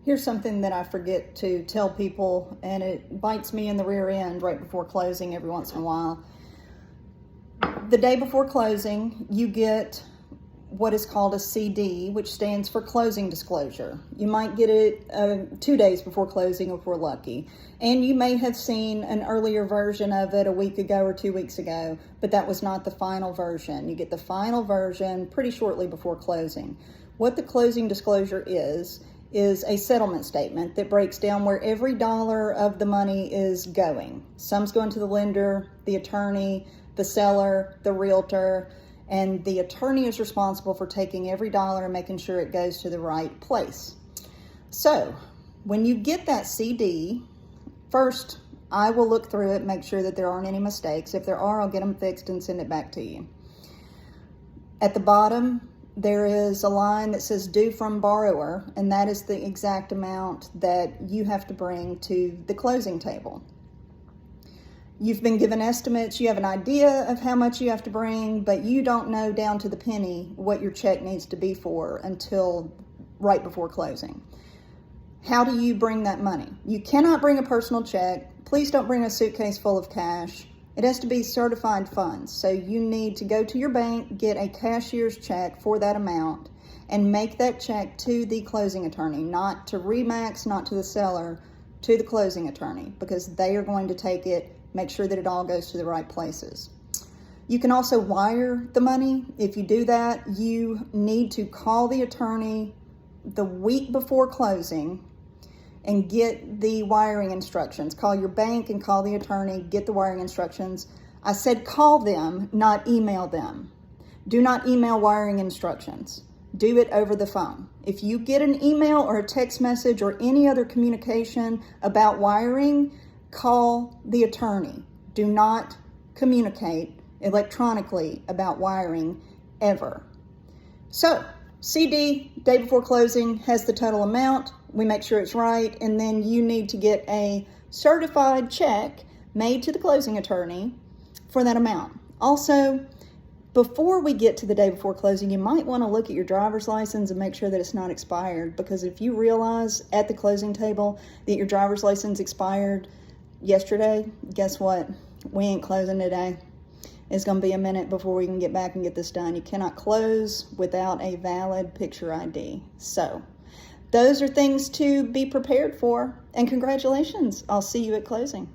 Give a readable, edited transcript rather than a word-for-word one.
Here's something that I forget to tell people, and it bites me in the rear end right before closing every once in a while. The day before closing, you get what is called a CD, which stands for closing disclosure. You might get it 2 days before closing if we're lucky. And you may have seen an earlier version of it a week ago or 2 weeks ago, but that was not the final version. You get the final version pretty shortly before closing. What the closing disclosure is a settlement statement that breaks down where every dollar of the money is going. Some's going to the lender, the attorney, the seller, the realtor, and the attorney is responsible for taking every dollar and making sure it goes to the right place. So when you get that CD, first I will look through it, make sure that there aren't any mistakes. If there are, I'll get them fixed and send it back to you. At the bottom, there is a line that says due from borrower, and that is the exact amount that you have to bring to the closing table. You've been given estimates, you have an idea of how much you have to bring, but you don't know down to the penny what your check needs to be for until right before closing. How do you bring that money? You cannot bring a personal check. Please don't bring a suitcase full of cash. It has to be certified funds. So you need to go to your bank, get a cashier's check for that amount, and make that check to the closing attorney, not to RE/MAX, not to the seller, to the closing attorney, because they are going to take it, make sure that it all goes to the right places. You can also wire the money. If you do that, you need to call the attorney the week before closing and get the wiring instructions. Call your bank and call the attorney, get the wiring instructions. I said call them, not email them. Do not email wiring instructions. Do it over the phone. If you get an email or a text message or any other communication about wiring, call the attorney. Do not communicate electronically about wiring ever. So, CD, day before closing, has the total amount. We make sure it's right, and then you need to get a certified check made to the closing attorney for that amount. Also, before we get to the day before closing, you might want to look at your driver's license and make sure that it's not expired, because if you realize at the closing table that your driver's license expired yesterday, guess what? We ain't closing today. It's going to be a minute before we can get back and get this done. You cannot close without a valid picture ID. So, those are things to be prepared for, and congratulations. I'll see you at closing.